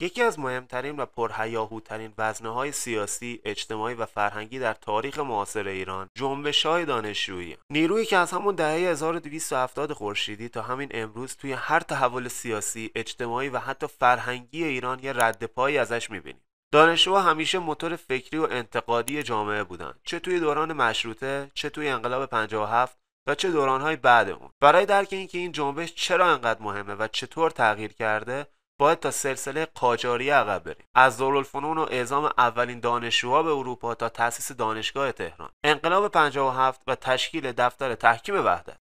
یکی از مهمترین و پرهیاهوترین وزنه‌های سیاسی، اجتماعی و فرهنگی در تاریخ معاصر ایران، جنبش‌های دانشجویی، نیرویی که از همون دهه 1270 خورشیدی تا همین امروز توی هر تحول سیاسی، اجتماعی و حتی فرهنگی ایران یه ردپایی ازش می‌بینیم. دانشجوها همیشه موتور فکری و انتقادی جامعه بودن، چه توی دوران مشروطه، چه توی انقلاب 57 و چه دوران‌های بعد اون. برای درک اینکه این جنبش چرا انقدر مهمه و چطور تغییر کرده، باید تا سلسله قاجاریه عقب بریم، از دارالفنون و اعزام اولین دانشجوها به اروپا تا تأسیس دانشگاه تهران، انقلاب 57 و تشکیل دفتر تحکیم وحدت.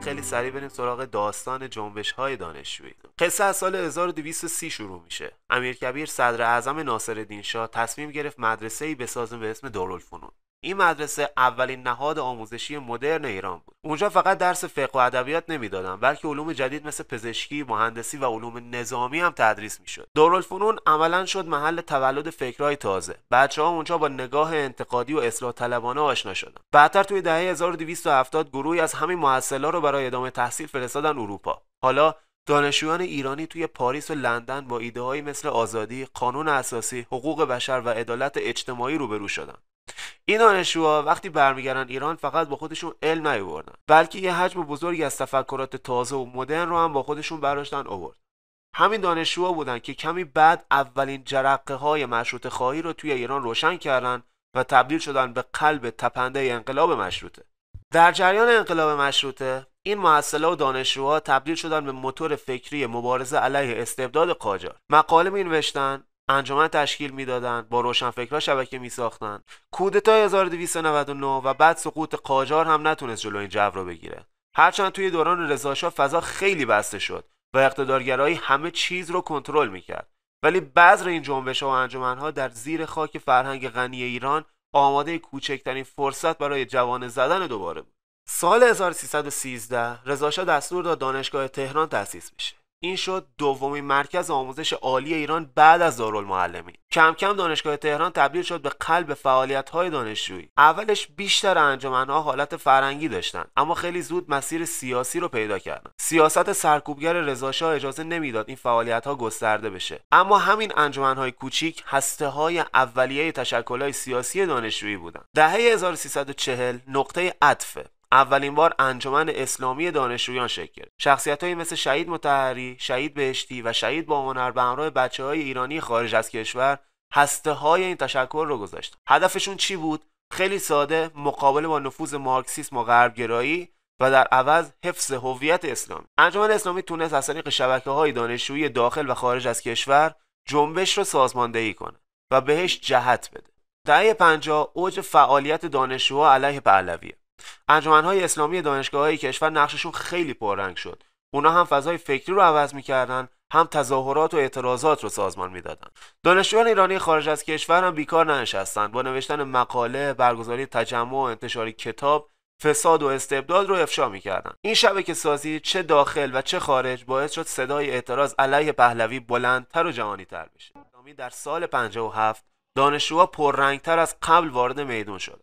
خیلی سریع بریم سراغ داستان جنبش‌های دانشجویی. قصه از سال 1230 شروع میشه. امیرکبیر صدر اعظم ناصرالدین شاه تصمیم گرفت مدرسه‌ای بسازه به اسم دارالفنون. این مدرسه اولین نهاد آموزشی مدرن ایران بود. اونجا فقط درس فقه و ادبیات نمیدادن، بلکه علوم جدید مثل پزشکی، مهندسی و علوم نظامی هم تدریس میشد. دارالفنون عملاً شد محل تولد فکرهای تازه. بچه‌ها اونجا با نگاه انتقادی و اصلاح طلبانه آشنا شدن. بعدتر توی دهه 1270 گروهی از همین محصلا رو برای ادامه تحصیل فرستادن اروپا. حالا دانشجویان ایرانی توی پاریس و لندن با ایده‌هایی مثل آزادی، قانون اساسی، حقوق بشر و عدالت اجتماعی روبرو شدن. این دانشجوها وقتی برمیگردن ایران فقط با خودشون علم نیاوردن، بلکه یه حجم بزرگی از تفکرات تازه و مدرن رو هم با خودشون برداشتن آورد. همین دانشجوها بودن که کمی بعد اولین جرقه های مشروطه خواهی رو توی ایران روشن کردن و تبدیل شدن به قلب تپنده انقلاب مشروطه. در جریان انقلاب مشروطه این محصلا و دانشجوها تبدیل شدن به موتور فکری مبارزه علیه استبداد قاجار. مقاله می‌نوشتن، انجمن تشکیل میدادن، با روشنفکرها شبکه میساختن. کودتای 1299 و بعد سقوط قاجار هم نتونست جلوی این جو رو بگیره. هرچند توی دوران رضاشاه فضا خیلی بسته شد و اقتدارگرایی همه چیز رو کنترل میکرد، ولی بذر این جنبش‌ها و انجمن‌ها در زیر خاک فرهنگ غنی ایران آماده کوچکترین فرصت برای جوانه زدن دوباره بود. سال 1313 رضاشاه دستور داد دانشگاه تهران تأسیس بشه. این شد دومین مرکز آموزش عالی ایران بعد از دارالمعلمین. کم کم دانشگاه تهران تبدیل شد به قلب فعالیت‌های دانشجویی. اولش بیشتر انجمن‌ها حالت فرهنگی داشتن، اما خیلی زود مسیر سیاسی رو پیدا کردن. سیاست سرکوبگر رضاشاه اجازه نمیداد این فعالیت‌ها گسترده بشه. اما همین انجمن‌های کوچیک هسته‌های اولیه تشکل‌های سیاسی دانشجویی بودند. دهه 1340 نقطه عطف اولین بار انجمن اسلامی دانشجویان شکل گرفت. شخصیت‌هایی مثل شهید مطهری، شهید بهشتی و شهید باهنر به همراه بچه‌های ایرانی خارج از کشور هسته‌های این تشکل رو گذاشتن. هدفشون چی بود؟ خیلی ساده، مقابله با نفوذ مارکسیسم و غربگرایی و در عوض حفظ هویت اسلامی. انجمن اسلامی تونست از طریق شبکه‌های دانشجویی داخل و خارج از کشور جنبش رو سازماندهی کنه و بهش جهت بده. دهه 50 اوج فعالیت دانشجوها علیه پهلویه. انجمن‌های اسلامی دانشگاه‌های کشور نقششون خیلی پررنگ شد. اونا هم فضای فکری رو عوض می‌کردن، هم تظاهرات و اعتراضات رو سازمان میدادن. دانشجویان ایرانی خارج از کشور هم بیکار ننشستن. با نوشتن مقاله، برگزاری تجمع و انتشار کتاب، فساد و استبداد رو افشا می‌کردن. این شبکه سازی چه داخل و چه خارج باعث شد صدای اعتراض علیه پهلوی بلندتر و جهانی‌تر بشه. در سال 57 دانشجوها پررنگ‌تر از قبل وارد میدون شدند.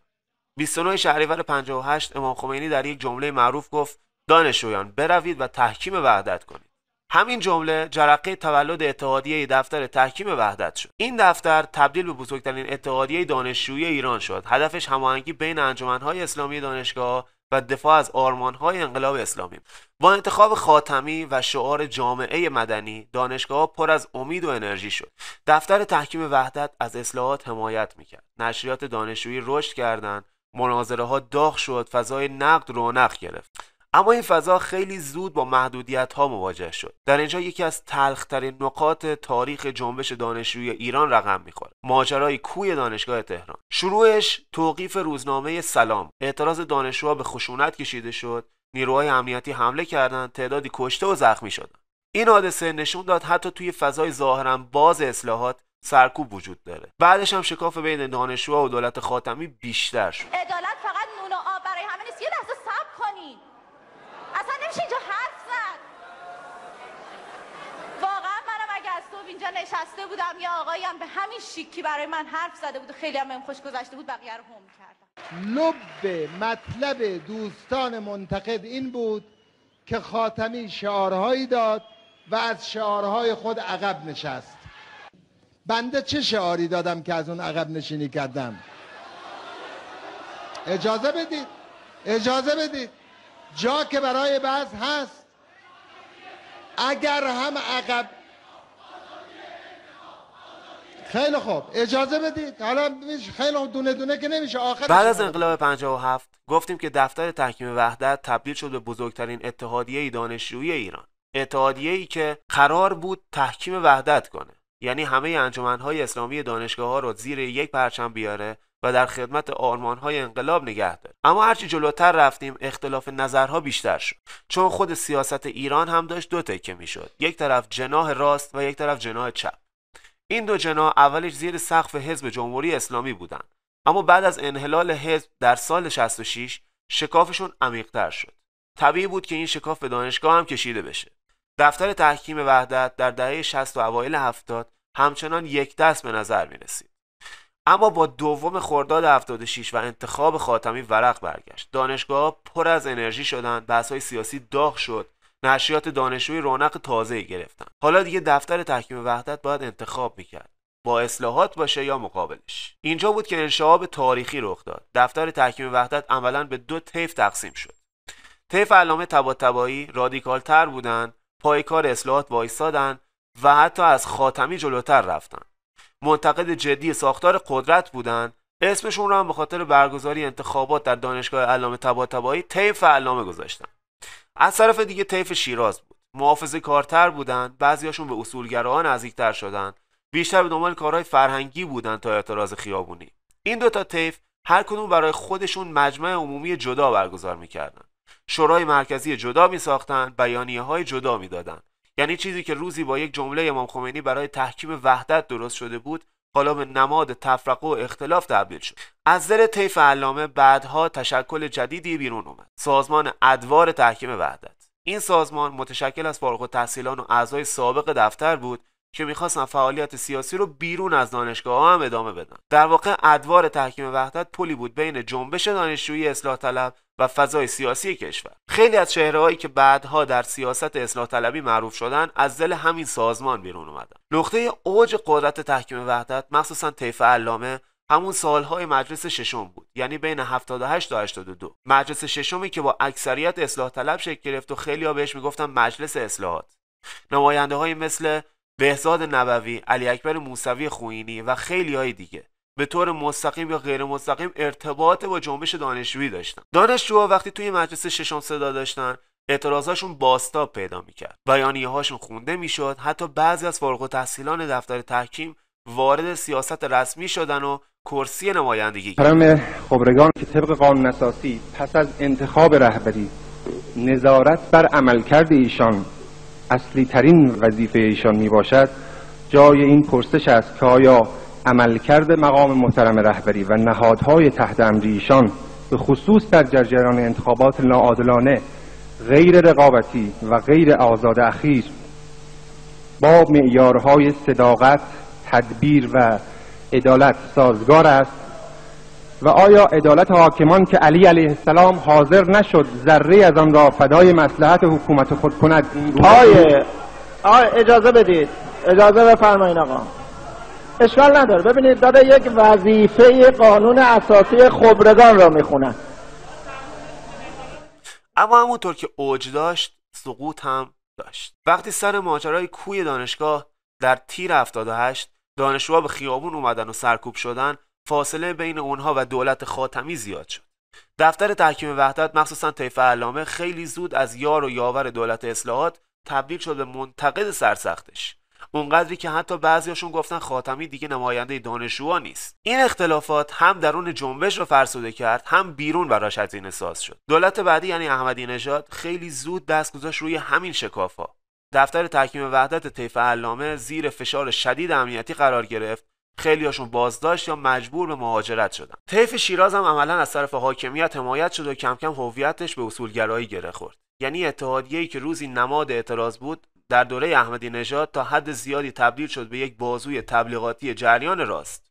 29 شهریور 58 امام خمینی در یک جمله معروف گفت دانشجویان بروید و تحکیم وحدت کنید. همین جمله جرقه تولد اتحادیه دفتر تحکیم وحدت شد. این دفتر تبدیل به بزرگترین اتحادیه دانشجویی ایران شد. هدفش هماهنگی بین انجمن‌های اسلامی دانشگاه و دفاع از آرمان‌های انقلاب اسلامی. با انتخاب خاتمی و شعار جامعه مدنی، دانشگاه‌ها پر از امید و انرژی شد. دفتر تحکیم وحدت از اصلاحات حمایت می‌کرد. نشریات دانشجویی رشد کردند. مناظره ها داغ شد، فضای نقد رونق گرفت. اما این فضا خیلی زود با محدودیت ها مواجه شد. در اینجا یکی از تلخ‌ترین نقاط تاریخ جنبش دانشجویی ایران رقم میخوره. ماجرای کوی دانشگاه تهران. شروعش توقیف روزنامه سلام. اعتراض دانشجوها به خشونت کشیده شد. نیروهای امنیتی حمله کردند، تعدادی کشته و زخمی شدند. این حادثه نشون داد حتی توی فضای ظاهراً باز اصلاحات سرکوب وجود داره. بعدش هم شکاف بین دانشجوها و دولت خاتمی بیشتر شد. عدالت فقط نون و آب برای همه نیست. یه لحظه صبر کنین. اصلا نمیشه اینجا حرف زد. واقعا منم اگه از صبح اینجا نشسته بودم یه آقایی هم به همین شیکی برای من حرف زده بود و خیلی هم بهم خوش گذشته بود، بقیه رو هم کردم. لب مطلب دوستان منتقد این بود که خاتمی شعارهایی داد و از شعارهای خود عقب نشست. بنده چه شعاری دادم که از اون عقب نشینی کردم؟ اجازه بدید جا که برای بحث هست. اگر هم عقب خیلی خوب اجازه بدید، حالا خیلی خوب دونه دونه که نمیشه. آخر بعد از انقلاب 57 گفتیم که دفتر تحکیم وحدت تبدیل شد به بزرگترین اتحادیه دانشجویی ایران. اتحادیه‌ای که قرار بود تحکیم وحدت کنه، یعنی همه انجمن‌های اسلامی دانشگاه‌ها رو زیر یک پرچم بیاره و در خدمت آرمان‌های انقلاب نگه داره. اما هرچی جلوتر رفتیم اختلاف نظرها بیشتر شد، چون خود سیاست ایران هم داشت دو تکه میشد، یک طرف جناح راست و یک طرف جناح چپ. این دو جناح اولش زیر سقف حزب جمهوری اسلامی بودن، اما بعد از انحلال حزب در سال 66 شکافشون عمیق‌تر شد. طبیعی بود که این شکاف به دانشگاه هم کشیده بشه. دفتر تحکیم وحدت در دهه 60 و اوایل 70 همچنان یک دست به نظر می رسید. اما با دوم خرداد 76 و انتخاب خاتمی ورق برگشت. دانشگاه پر از انرژی شدند، بحث‌های سیاسی داغ شد، نشریات دانشجویی رونق تازه‌ای گرفتن. حالا دیگه دفتر تحکیم وحدت باید انتخاب میکرد، با اصلاحات باشه یا مقابلش. اینجا بود که انشعاب تاریخی رخ داد. دفتر تحکیم وحدت عملاً به دو طیف تقسیم شد. طیف علامه طباطبایی رادیکال‌تر بودن، پایکار اصلاحات وایسادن و حتی از خاتمی جلوتر رفتن. منتقد جدی ساختار قدرت بودن، اسمشون رو هم به خاطر برگزاری انتخابات در دانشگاه علامه طباطبایی طیف علامه گذاشتن. از طرف دیگه طیف شیراز بود. محافظه کارتر بودن، بعضیاشون به اصولگراها نزدیکتر شدن، بیشتر به دنبال کارهای فرهنگی بودن تا اعتراض خیابونی. این دوتا طیف هر کدوم برای خودشون مجمع عمومی جدا برگزار میکردن. شورای مرکزی جدا میساختن، بیانیه‌های جدا میدادن. یعنی چیزی که روزی با یک جمله امام خمینی برای تحکیم وحدت درست شده بود، حالا به نماد تفرقه و اختلاف تبدیل شد. از زیر طیف علامه بعدها تشکل جدیدی بیرون اومد، سازمان ادوار تحکیم وحدت. این سازمان متشکل از فارغ التحصیلان و اعضای سابق دفتر بود که میخواستن فعالیت سیاسی رو بیرون از دانشگاه هم ادامه بدن. در واقع ادوار تحکیم وحدت پلی بود بین جنبش دانشجویی اصلاح طلب و فضای سیاسی کشور. خیلی از چهره‌هایی که بعدها در سیاست اصلاح طلبی معروف شدن از دل همین سازمان بیرون اومدن. نقطه اوج قدرت تحکیم وحدت مخصوصا طیف علامه همون سالهای مجلس ششم بود، یعنی بین 78 تا 82. مجلس ششمی که با اکثریت اصلاح طلب شکل گرفت و خیلی‌ها بهش میگفتن مجلس اصلاحات. نماینده‌های مثل بهزاد نبوی، علی اکبر موسوی خوئینی و خیلی‌های دیگه به طور مستقیم یا غیر مستقیم ارتباط با جنبش دانشجویی داشتن. دانشجوها وقتی توی مجلس ششم صدا داشتن، اعتراضاشون بازتاب پیدا میکرد، بیانیه‌هاشون خونده میشد، حتی بعضی از فارغ التحصیلان دفتر تحکیم وارد سیاست رسمی شدن و کرسی نمایندگی محترم خبرگان که طبق قانون اساسی پس از انتخاب رهبری نظارت بر عملکرد ایشان اصلی ترین وظیفه ایشان می باشد، جای این پرسش است که آیا عملکرد مقام محترم رهبری و نهادهای تحت امر ایشان به خصوص در جریان انتخابات ناعادلانه، غیر رقابتی و غیر آزاد اخیر با معیارهای صداقت، تدبیر و عدالت سازگار است و آیا عدالت حاکمان که علی علیه السلام حاضر نشد ذره از آن را فدای مصلحت حکومت خود کند؟ اجازه بدید، اجازه بفرمایید آقا. اشکال نداره. ببینید داده یک وظیفه قانون اساسی خبرگان را میخونن. اما همونطور که اوج داشت سقوط هم داشت. وقتی سر ماجرای کوی دانشگاه در تیر 78 دانشجوها به خیابون اومدن و سرکوب شدن، فاصله بین اونها و دولت خاتمی زیاد شد. دفتر تحکیم وحدت مخصوصا طیف علامه خیلی زود از یار و یاور دولت اصلاحات تبدیل شد به منتقد سرسختش، اونقدری که حتی بعضیاشون گفتن خاتمی دیگه نماینده دانشجوها نیست. این اختلافات هم درون جنبش رو فرسوده کرد، هم بیرون براش هزینه ساز شد. دولت بعدی یعنی احمدی نژاد خیلی زود دست گذاشت روی همین شکاف‌ها. دفتر تحکیم وحدت طیف علامه زیر فشار شدید امنیتی قرار گرفت، خیلیاشون بازداشت یا مجبور به مهاجرت شدن. طیف شیراز هم عملاً از طرف حاکمیت حمایت شد و کم کم هویتش به اصولگرایی گره خورد. یعنی اتحادیه‌ای که روزی نماد اعتراض بود، در دوره احمدی نژاد تا حد زیادی تبدیل شد به یک بازوی تبلیغاتی جریان راست.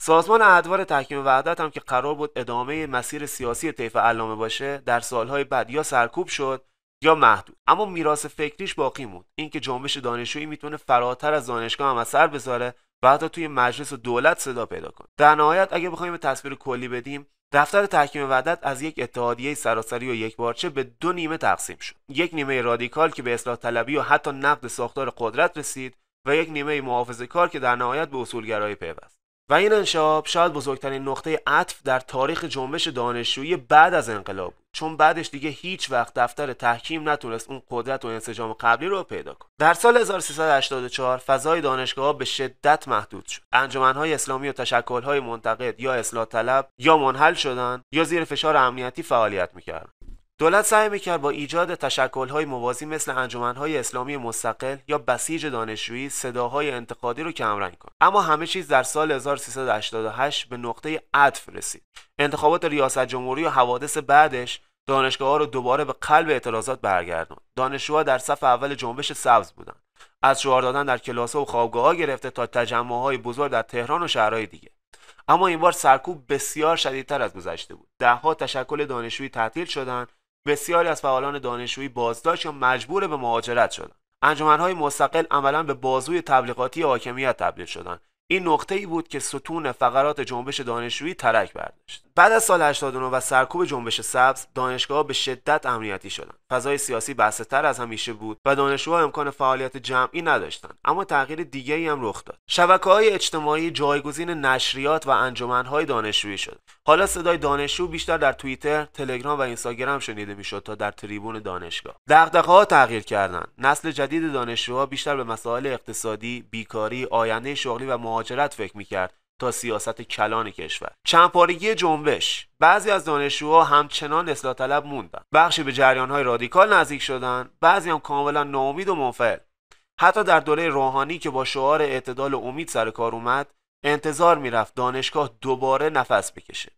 سازمان ادوار تحکیم وحدت هم که قرار بود ادامه مسیر سیاسی طیف علامه باشه، در سالهای بعد یا سرکوب شد یا محدود، اما میراث فکریش باقی موند، اینکه جنبش دانشجویی میتونه فراتر از دانشگاه هم اثر بذاره و حتی توی مجلس و دولت صدا پیدا کنه. در نهایت اگه بخوایم تصویر کلی بدیم، دفتر تحکیم وحدت از یک اتحادیه سراسری و یکپارچه به دو نیمه تقسیم شد. یک نیمه رادیکال که به اصلاح طلبی و حتی نقد ساختار قدرت رسید و یک نیمه محافظه‌کار که در نهایت به اصولگرایی پیوست. و این انشعاب شاید بزرگترین نقطه عطف در تاریخ جنبش دانشجویی بعد از انقلاب بود، چون بعدش دیگه هیچ وقت دفتر تحکیم نتونست اون قدرت و انسجام قبلی رو پیدا کنه. در سال 1384 فضای دانشگاه‌ها به شدت محدود شد. انجمن‌های اسلامی و تشکل‌های منتقد یا اصلاح طلب یا منحل شدن یا زیر فشار امنیتی فعالیت می‌کردن. دولت سعی می‌کرد با ایجاد تشکل‌های موازی مثل انجمن‌های اسلامی مستقل یا بسیج دانشجویی صداهای انتقادی رو کمرنگ کنه. اما همه چیز در سال 1388 به نقطه عطف رسید. انتخابات ریاست جمهوری و حوادث بعدش دانشگاه‌ها رو دوباره به قلب اعتراضات برگردوند. دانشجوها در صف اول جنبش سبز بودند. از شعار دادن در کلاس‌ها و خوابگاه‌ها گرفته تا تجمع‌های بزرگ در تهران و شهرهای دیگه. اما این بار سرکوب بسیار شدیدتر از گذشته بود. ده‌ها تشکل دانشجویی تعطیل شدند. بسیاری از فعالان دانشجویی بازداشت یا مجبور به مهاجرت شدند. انجمن‌های مستقل عملاً به بازوی تبلیغاتی حاکمیت تبدیل شدند. این نقطه‌ای بود که ستون فقرات جنبش دانشجویی ترک برداشت. بعد از سال 89 و سرکوب جنبش سبز، دانشگاه‌ها به شدت امنیتی شدند. فضای سیاسی بسطه‌تر از همیشه بود و دانشجوها امکان فعالیت جمعی نداشتند. اما تغییر دیگه‌ای هم رخ داد. شبکه‌های اجتماعی جایگزین نشریات و انجمن‌های دانشجویی شد. حالا صدای دانشجو بیشتر در توییتر، تلگرام و اینستاگرام شنیده میشد تا در تریبون دانشگاه. دغدغه‌ها تغییر کردند. نسل جدید دانشجوها بیشتر به مسائل اقتصادی، بیکاری، آینده شغلی و مهاجرت فکر می‌کرد تا سیاست کلان کشور. چندپارگی جنبش. بعضی از دانشجوها همچنان اصلاح طلب موندن. بخشی به جریان‌های رادیکال نزدیک شدن، بعضی هم کاملا ناامید و منفعل. حتی در دوره روحانی که با شعار اعتدال و امید سر کار اومد، انتظار میرفت دانشگاه دوباره نفس بکشه.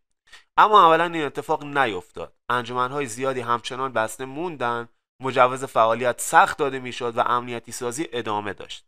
اما اولا این اتفاق نیفتاد. انجمن‌های زیادی همچنان بسته موندن، مجوز فعالیت سخت داده میشد و امنیتی سازی ادامه داشت.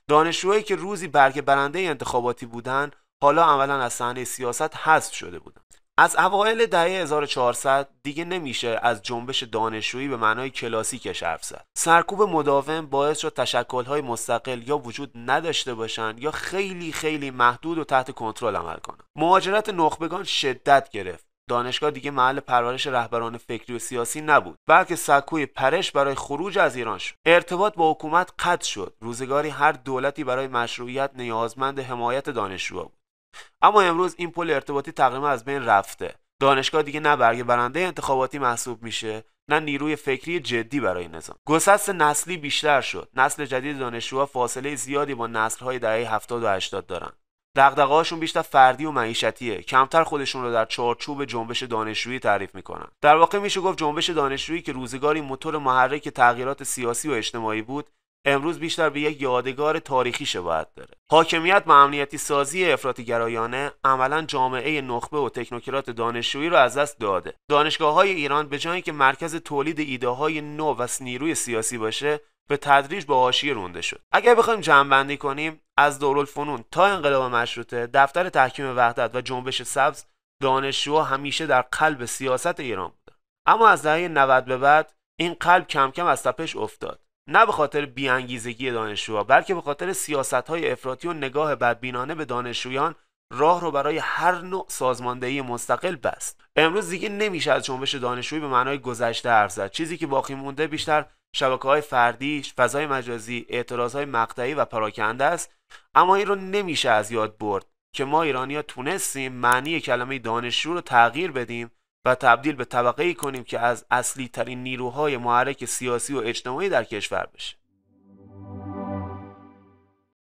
دانشجوهایی که روزی برگ برنده انتخاباتی بودند، حالا عملاً از صحنه سیاست حذف شده بودند. از اوایل دهه 1400 دیگه نمیشه از جنبش دانشجویی به معنای کلاسیکش حرف زد. سرکوب مداوم باعث شد تشکل‌های مستقل یا وجود نداشته باشند یا خیلی خیلی محدود و تحت کنترل عمل کنند. مهاجرت نخبگان شدت گرفت. دانشگاه دیگه محل پرورش رهبران فکری و سیاسی نبود، بلکه سکوی پرش برای خروج از ایران شد. ارتباط با حکومت قطع شد. روزگاری هر دولتی برای مشروعیت نیازمند حمایت دانشجوها بود. اما امروز این پل ارتباطی تقریبا از بین رفته. دانشگاه دیگه نه برگ برنده انتخاباتی محسوب میشه، نه نیروی فکری جدی برای نظام. گسست نسلی بیشتر شد. نسل جدید دانشجوها فاصله زیادی با نسل‌های دهه 70 و 80 دارن. دغدغه‌هاشون بیشتر فردی و معیشتیه، کمتر خودشون رو در چارچوب جنبش دانشجویی تعریف میکنن. در واقع میشه گفت جنبش دانشجویی که روزگاری موتور محرک تغییرات سیاسی و اجتماعی بود، امروز بیشتر به یک یادگار تاریخی شباهت داره. حاکمیت با امنیتی سازی افراطی‌گرایانه عملاً جامعه نخبه و تکنوکرات دانشجویی رو از دست داده. دانشگاه‌های ایران به جای اینکه مرکز تولید ایده‌های نو و نیروی سیاسی باشه، به تدریج به حاشیه رونده شد. اگر بخوایم جمع‌بندی کنیم، از دارالفنون تا انقلاب مشروطه، دفتر تحکیم وحدت و جنبش سبز، دانشجوها همیشه در قلب سیاست ایران بودند. اما از دهه 90 به بعد این قلب کم کم از تپش افتاد. نه به خاطر بی‌انگیزگی دانشجوها، بلکه به خاطر سیاست‌های افراطی و نگاه بدبینانه به دانشجویان راه رو برای هر نوع سازماندهی مستقل بست. امروز دیگه نمیشه از جنبش دانشجویی به معنای گذشته حرف زد. چیزی که باقی مونده بیشتر شبکه‌های فردی، فضای مجازی، اعتراض‌های مقطعی و پراکنده است. اما این رو نمیشه از یاد برد که ما ایرانی‌ها تونستیم معنی کلمه دانشجو رو تغییر بدیم و تبدیل به طبقه‌ای کنیم که از اصلی ترین نیروهای محرک سیاسی و اجتماعی در کشور بشه.